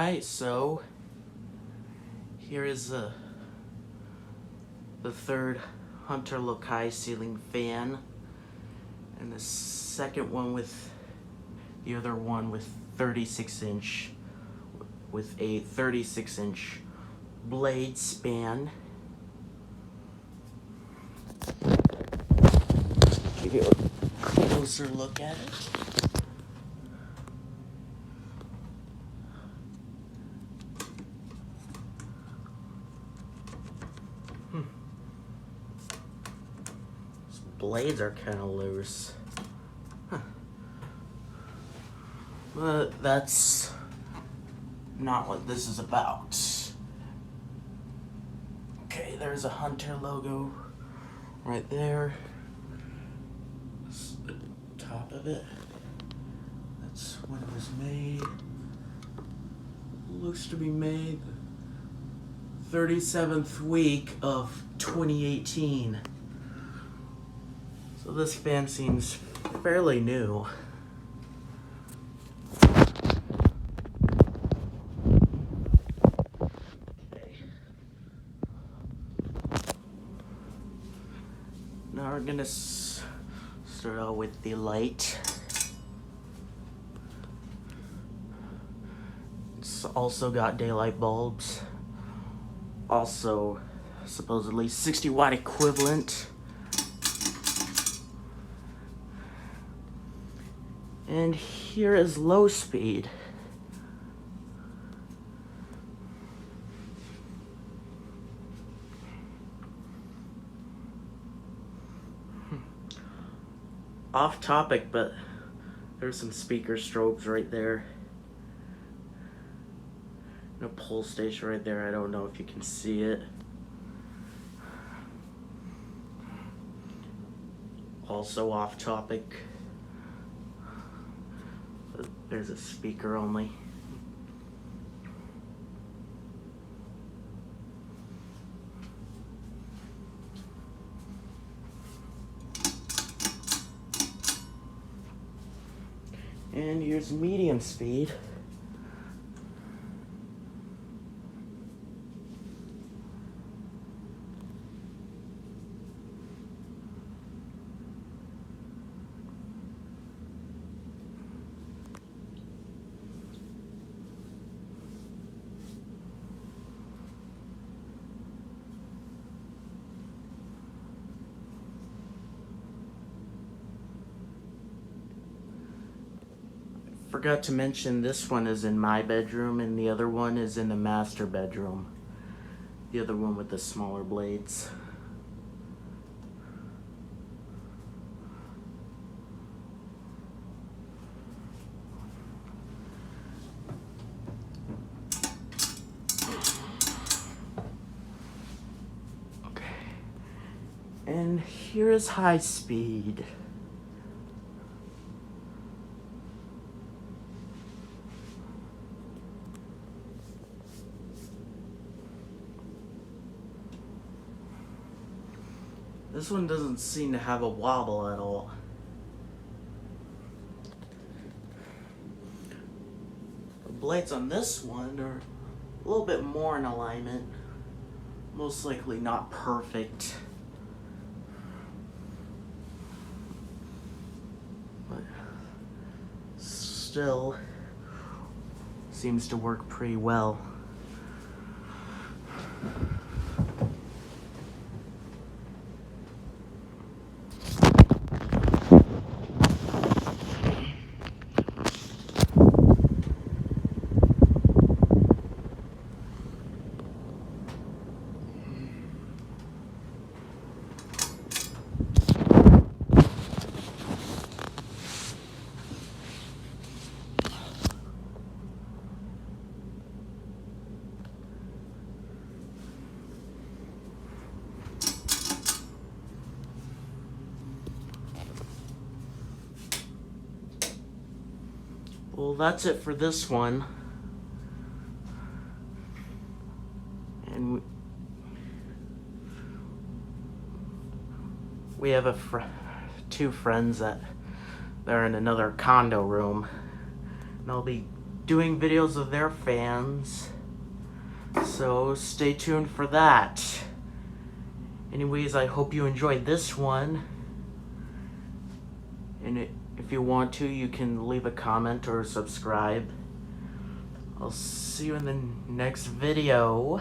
Alright, so here is the third Hunter Loki ceiling fan, and the second one with the other one with 36-inch with a 36-inch blade span. Give you a closer look at it. These blades are kind of loose. But that's not what this is about. Okay, there's a Hunter logo right there. That's the top of it. That's when it was made. Looks to be made the 37th week of 2018. So this fan seems fairly new. Now we're gonna start out with the light. It's also got daylight bulbs. Also, supposedly 60 watt equivalent. And here is low speed. Off topic, but there's some speaker strobes right there. And a pull station right there. I don't know if you can see it. Also off topic. There's a speaker only. And here's medium speed. Forgot to mention this one is in my bedroom and the other one is in the master bedroom. The other one with the smaller blades. Okay. And here is high speed. This one doesn't seem to have a wobble at all. The blades on this one are a little bit more in alignment. Most likely not perfect. But still seems to work pretty well. Well, that's it for this one. And we have two friends that they're in another condo room. And I'll be doing videos with their fans. So stay tuned for that. Anyways, I hope you enjoyed this one. And if you want to, you can leave a comment or subscribe. I'll see you in the next video.